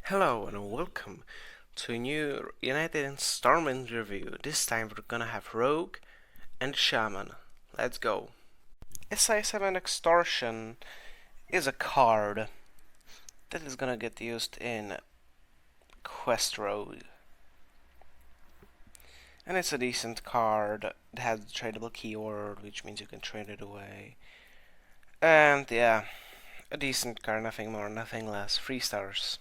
Hello and welcome to a new United in Stormwind review. This time we're gonna have Rogue and Shaman. Let's go. SI7 Extortion is a card that is gonna get used in Quest Rogue. And it's a decent card. It has a tradable keyword, which means you can trade it away. And yeah, a decent card, nothing more, nothing less. 3 stars.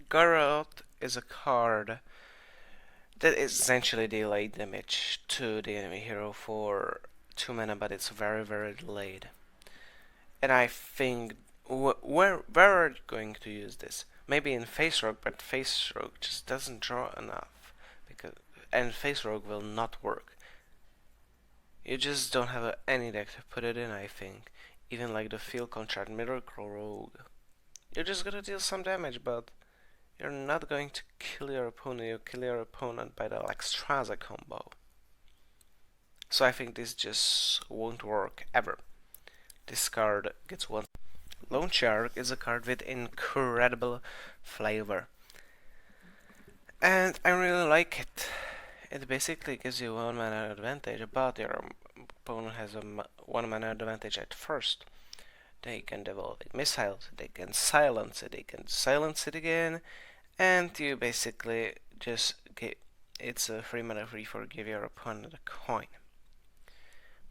Garrote is a card that is essentially delayed damage to the enemy hero for 2 mana, but it's very delayed. And I think where are you going to use this? Maybe in Face Rogue, but Face Rogue just doesn't draw enough, and Face Rogue will not work. You just don't have any deck to put it in, I think. Even like the Field Contract Miracle Rogue. You're just gonna deal some damage, but you're not going to kill your opponent, you kill your opponent by the Alexstrasza combo. So I think this just won't work ever. This card gets one. Lone Shark is a card with incredible flavor. And I really like it. It basically gives you 1 mana advantage, but your opponent has a 1 mana advantage at first. They can develop missiles, they can silence it again, and you basically just get it's a 3 mana free for give your opponent a coin.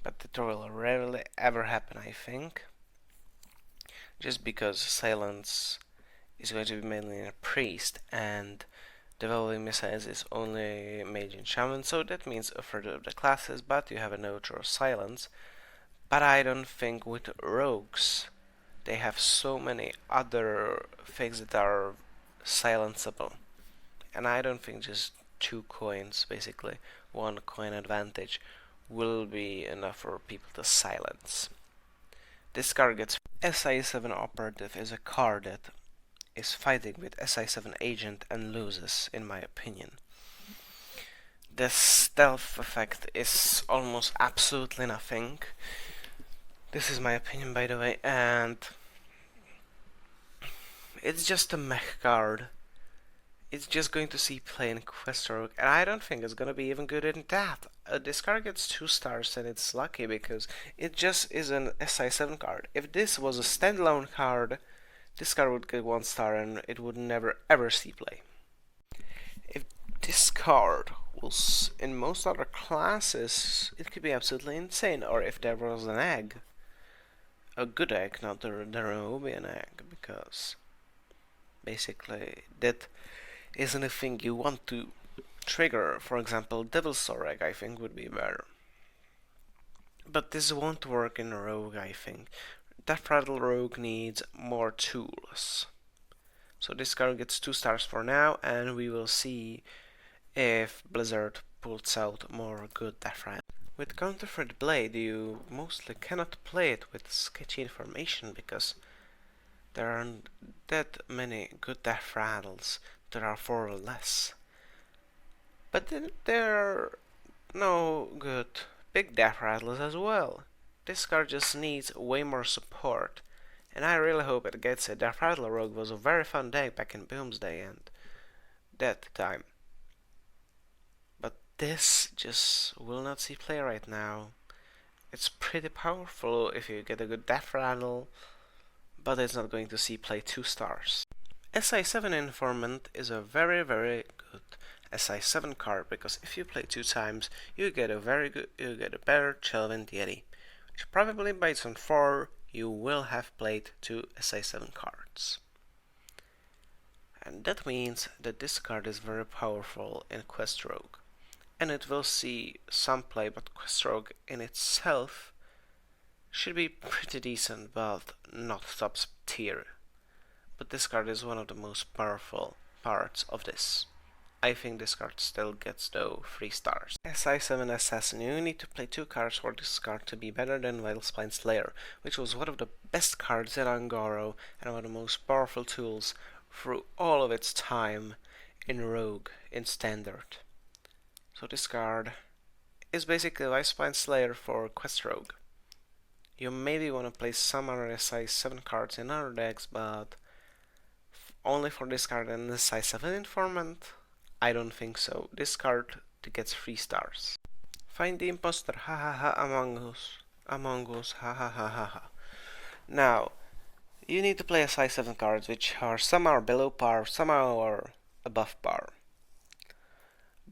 But that will rarely ever happen, I think. Just because silence is going to be mainly in a priest and developing missiles is only mage and shaman, so that means a third of the classes, but you have a neutral silence. But I don't think with rogues they have so many other things that are silenceable. And I don't think just 2 coins, basically 1 coin advantage, will be enough for people to silence. This card gets SI7 Operative is a card that is fighting with SI7 Agent and loses, in my opinion. The stealth effect is almost absolutely nothing. This is my opinion, by the way, and it's just a mech card. It's just going to see play in Quest Rogue, and I don't think it's gonna be even good in that. This card gets 2 stars, and it's lucky because it just is an SI7 card. If this was a standalone card, this card would get 1 star and it would never ever see play. If this card was in most other classes, it could be absolutely insane. Or if there was an egg, a good egg, not the Robian egg, because basically that isn't a thing you want to trigger. For example, Devil's Soul egg I think would be better. But this won't work in Rogue, I think. Death Rattle Rogue needs more tools. So this card gets 2 stars for now, and we will see if Blizzard pulls out more good Death Rattle. With Counterfeit Blade, you mostly cannot play it with sketchy information because there aren't that many good Death Rattles. There are 4 or less. But there are no good big Death Rattles as well. This card just needs way more support, and I really hope it gets it. Death Rattle Rogue was a very fun deck back in Boomsday and that time. But this just will not see play right now. It's pretty powerful if you get a good Death Rattle, but it's not going to see play 2 stars. SI7 Informant is a very good SI7 card because if you play 2 times, you get a better Chelvin Yeti. Probably by turn 4 you will have played 2 SI7 cards. And that means that this card is very powerful in Quest Rogue. And it will see some play, but Quest Rogue in itself should be pretty decent, but not top tier. But this card is one of the most powerful parts of this. I think this card still gets though 3 stars. SI7 Assassin, you need to play 2 cards for this card to be better than Veilspine Slayer, which was one of the best cards in Angaro and one of the most powerful tools through all of its time in Rogue, in Standard. So this card is basically Veilspine Slayer for Quest Rogue. You maybe want to play some other SI7 cards in other decks, but only for this card and the size 7 informant? I don't think so. This card gets 3 stars. Find the imposter, ha ha ha, Among Us, ha ha ha ha ha. Now, you need to play a size 7 cards, which are some are below par, some are above par.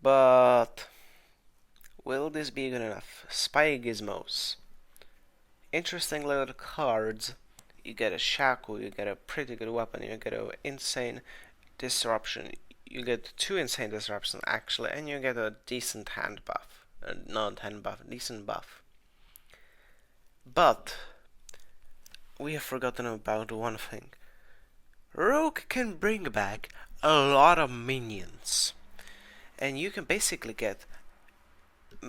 But will this be good enough? Spy Gizmos. Interesting little cards. You get a shackle, you get a pretty good weapon, you get an insane disruption. You get 2 insane disruptions actually, and you get a decent hand buff. Not hand buff, decent buff. But we have forgotten about one thing. Rogue can bring back a lot of minions, and you can basically get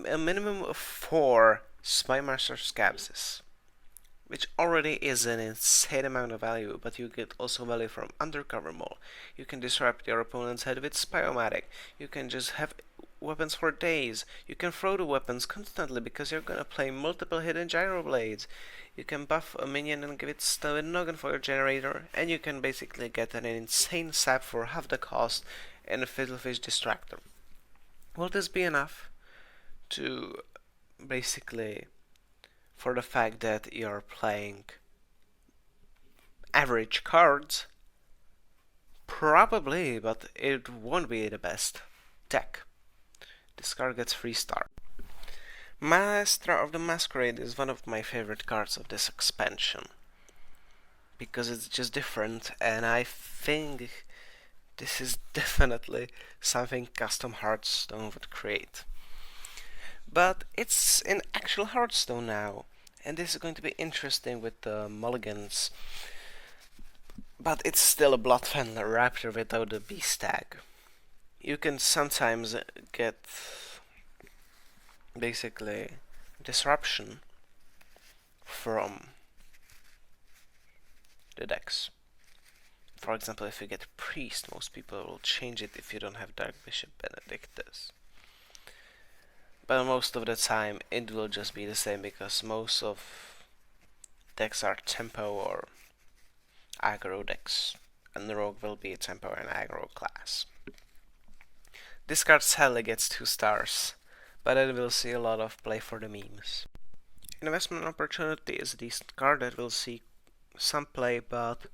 a minimum of 4 Spymaster Scabs, which already is an insane amount of value, but you get also value from Undercover Mole. You can disrupt your opponent's head with Spyomatic. You can just have weapons for days. You can throw the weapons constantly because you're gonna play multiple hidden gyro blades. You can buff a minion and give it stun noggin for your generator, and you can basically get an insane sap for half the cost and a Fiddlefish Distractor. Will this be enough to basically, for the fact that you're playing average cards? Probably, but it won't be the best deck. This card gets 3 stars. Master of the Masquerade is one of my favorite cards of this expansion, because it's just different, and I think this is definitely something custom Hearthstone would create. But it's in actual Hearthstone now, and this is going to be interesting with the mulligans. But it's still a Bloodfen Raptor without the Beast tag. You can sometimes get basically disruption from the decks. For example, if you get Priest, most people will change it if you don't have Dark Bishop Benedictus. But most of the time it will just be the same, because most of decks are tempo or aggro decks, and the Rogue will be a tempo and aggro class. This card sadly gets 2 stars, but it will see a lot of play for the memes. Investment Opportunity is a decent card that will see some play, but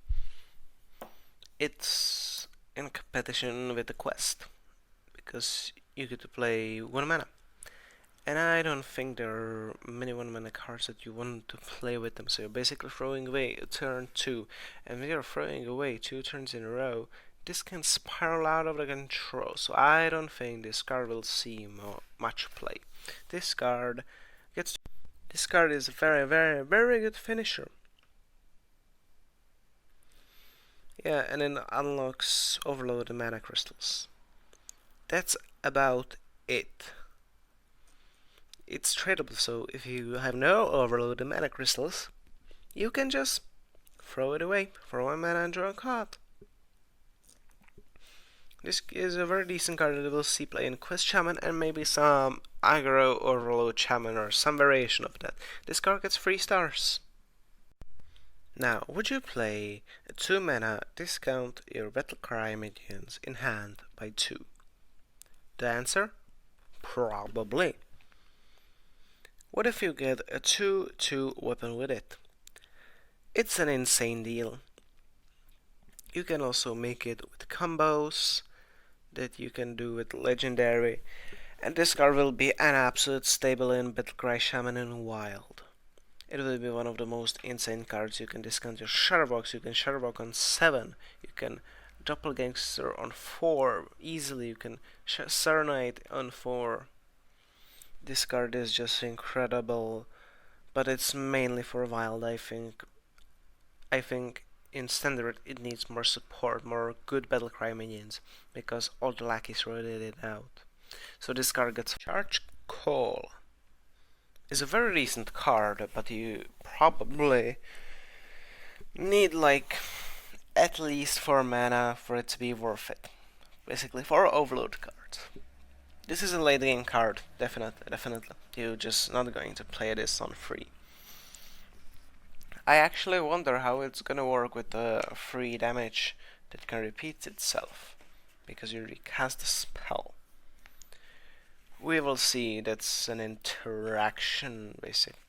it's in competition with the Quest, because you get to play 1 mana. And I don't think there are many 1 mana cards that you want to play with them, so you're basically throwing away a turn 2, and when you're throwing away 2 turns in a row, this can spiral out of the control, so I don't think this card will see much play. This card is a very, very, very good finisher. Yeah, and it unlocks overloaded mana crystals. That's about it. It's tradable, so if you have no overloaded mana crystals, you can just throw it away for 1 mana and draw a card. This is a very decent card that will see play in Quest Shaman and maybe some aggro overload Shaman or some variation of that. This card gets 3 stars. Now, would you play a 2 mana discount your Battlecry minions in hand by 2? The answer? Probably. What if you get a 2/2 weapon with it? It's an insane deal. You can also make it with combos that you can do with Legendary, and this card will be an absolute staple in Battlecry Shaman and Wild. It will be one of the most insane cards. You can discount your Shutterbox, you can Shutterbox on 7, you can Doppelgangster on 4 easily, you can Serenade on 4. This card is just incredible, but it's mainly for Wild. I think in Standard it needs more support, more good Battlecry minions, because all the lackeys rotated it out. So this card gets Charge Call. Is a very decent card, but you probably need like at least 4 mana for it to be worth it. Basically 4 overload cards. This is a late game card, definitely. You're just not going to play this on free. I actually wonder how it's gonna work with the free damage that can repeat itself because you recast the spell. We will see that's an interaction, basically.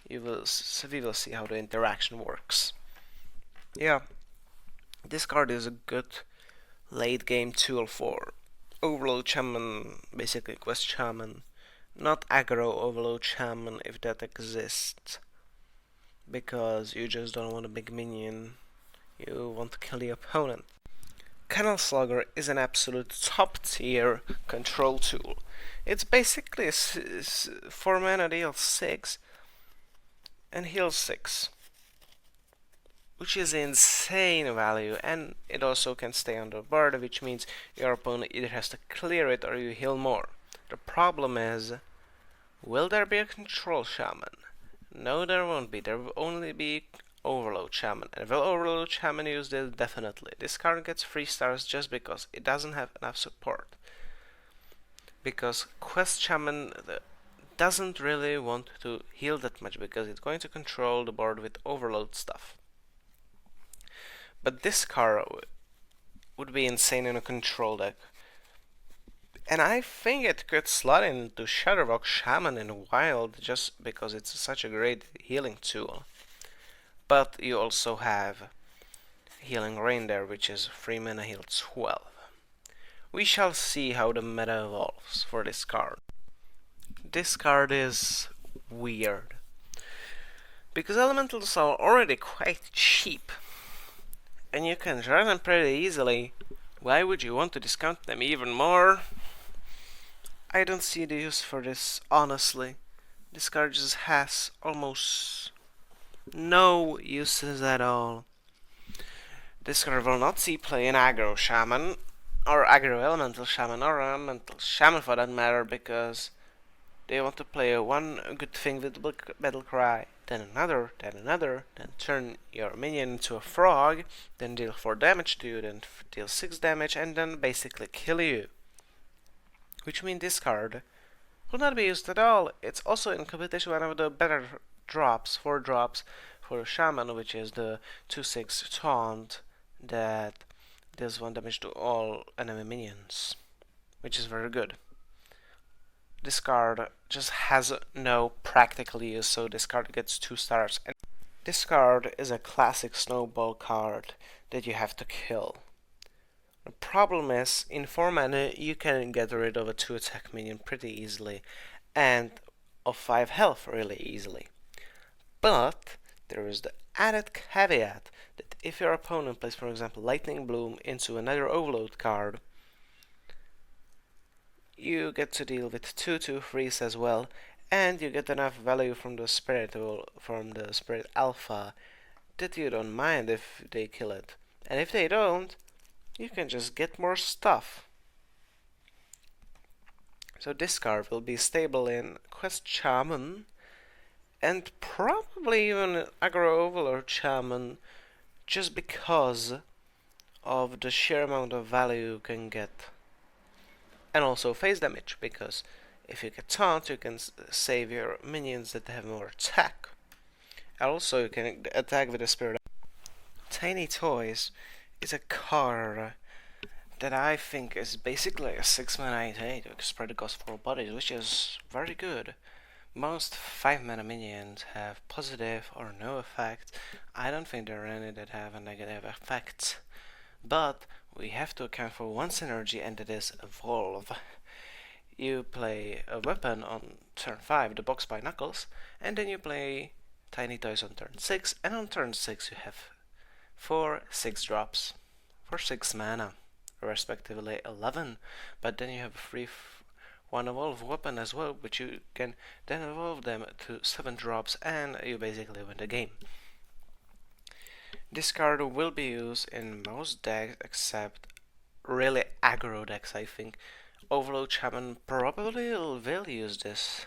We will see how the interaction works. Yeah, this card is a good late game tool for Overload Shaman, basically Quest Shaman, not aggro Overload Shaman if that exists, because you just don't want a big minion, you want to kill the opponent. Canal Slugger is an absolute top tier control tool. It's basically a 4 mana deal 6 and heal 6, which is insane value, and it also can stay on the board, which means your opponent either has to clear it or you heal more. The problem is, will there be a control shaman? No, there won't be. There will only be Overload Shaman. And will Overload Shaman use this? Definitely. This card gets 3 stars just because it doesn't have enough support. Because Quest Shaman doesn't really want to heal that much because it's going to control the board with overload stuff. But this card would be insane in a control deck. And I think it could slot into Shadowrock Shaman in Wild just because it's such a great healing tool. But you also have Healing Rain there, which is 3 mana heal 12. We shall see how the meta evolves for this card. This card is weird, because elementals are already quite cheap, and you can draw them pretty easily. Why would you want to discount them even more? I don't see the use for this, honestly. This card just has almost no uses at all. This card will not see play in Aggro Shaman, or Aggro Elemental Shaman, or Elemental Shaman for that matter, because they want to play one good thing with Battle Cry, then another, then turn your minion into a frog, then deal 4 damage to you, then deal 6 damage, and then basically kill you. Which means this card will not be used at all. It's also in competition one of the better drops, 4 drops for Shaman, which is the 2/6 taunt that deals 1 damage to all enemy minions, which is very good. This card just has no practical use, so this card gets 2 stars. And this card is a classic snowball card that you have to kill. The problem is, in 4 mana you can get rid of a 2 attack minion pretty easily, and of 5 health really easily. But there is the added caveat that if your opponent plays, for example, Lightning Bloom into another Overload card, you get to deal with 2/2/3s as well, and you get enough value from the Spirit Alpha that you don't mind if they kill it. And if they don't, you can just get more stuff. So this card will be stable in Quest Shaman, and probably even Aggro Overlord Shaman, just because of the sheer amount of value you can get. And also phase damage, because if you get taunt, you can save your minions that have more attack. And also you can attack with the Spirit. Tiny Toys is a card that I think is basically a 6 mana 8/8 with spread across 4 bodies, which is very good. Most 5 mana minions have positive or no effect. I don't think there are any that have a negative effect. But we have to account for one synergy, and that is Evolve. You play a weapon on turn 5, the box by Knuckles, and then you play Tiny Toys on turn 6, and on turn 6 you have 4 6-drops for 6 mana, respectively 11, but then you have a 1 evolve weapon as well, which you can then evolve them to 7 drops, and you basically win the game. This card will be used in most decks except really aggro decks, I think. Overload Shaman probably will use this.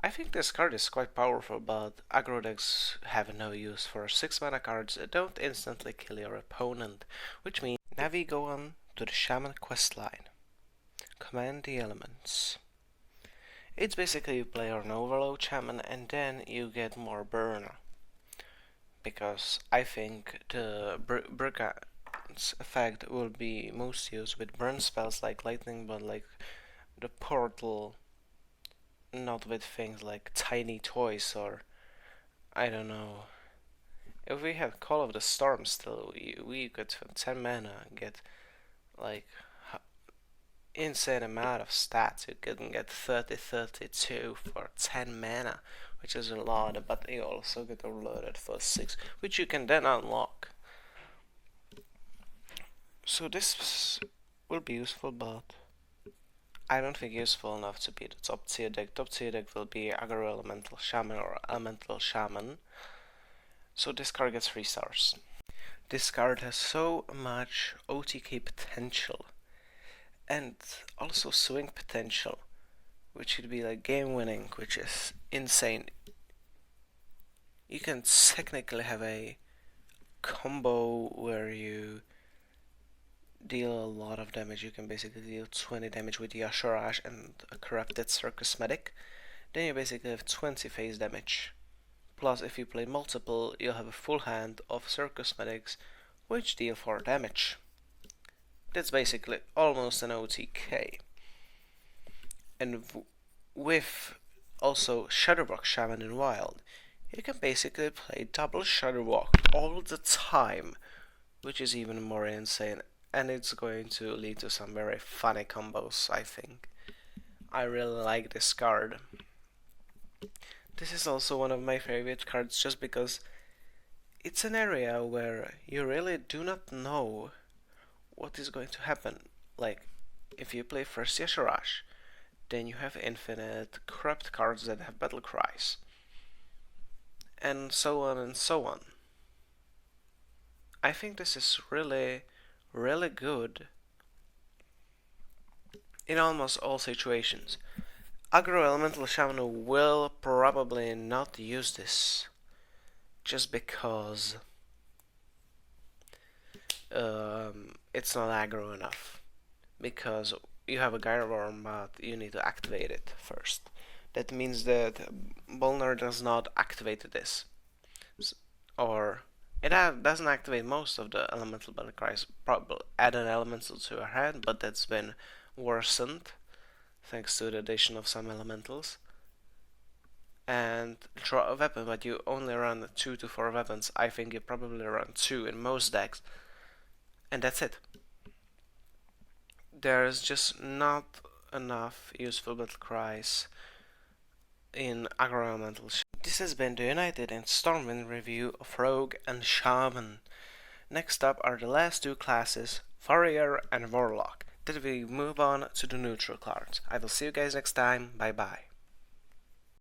I think this card is quite powerful, but aggro decks have no use for 6 mana cards that don't instantly kill your opponent, which means now we go on to the Shaman questline. Command the elements. It's basically you play an Overload Shaman and then you get more burn. Because I think the Shaman's effect will be most used with burn spells like lightning, but like the portal, not with things like tiny toys or I don't know. If we had Call of the Storm still, we could for 10 mana get like insane amount of stats. You can get 30-32 for 10 mana, which is a lot, but you also get overloaded for 6, which you can then unlock. So this will be useful, but I don't think useful enough to be the top tier deck. Top tier deck will be Aggro Elemental Shaman or Elemental Shaman. So this card gets 3 stars. This card has so much OTK potential and also swing potential, which should be like game winning, which is insane. You can technically have a combo where you deal a lot of damage. You can basically deal 20 damage with the Ashurash and a Corrupted Circus Medic. Then you basically have 20 phase damage. Plus, if you play multiple, you'll have a full hand of Circus Medics, which deal 4 damage. That's basically almost an OTK. And with also Shadowbox Shaman in Wild, you can basically play double Shadowwalk all the time, which is even more insane, and it's going to lead to some very funny combos, I think. I really like this card. This is also one of my favorite cards just because it's an area where you really do not know what is going to happen. Like, if you play first Yasharash, then you have infinite corrupt cards that have battle cries. And so on and so on. I think this is really, really good in almost all situations. Aggro Elemental Shaman will probably not use this just because it's not aggro enough. Because you have a Gyroworm, but you need to activate it first. That means that Bolnar does not activate this. Or it doesn't activate most of the elemental battle cries. Probably add an elemental to her hand, but that's been worsened thanks to the addition of some elementals. And draw a weapon, but you only run 2 to 4 weapons. I think you probably run 2 in most decks, and that's it. There's just not enough useful battle cries in aggro elemental. This has been the United and Stormwind review of Rogue and Shaman. Next up are the last 2 classes, Warrior and Warlock. Then we move on to the neutral cards. I will see you guys next time. Bye bye.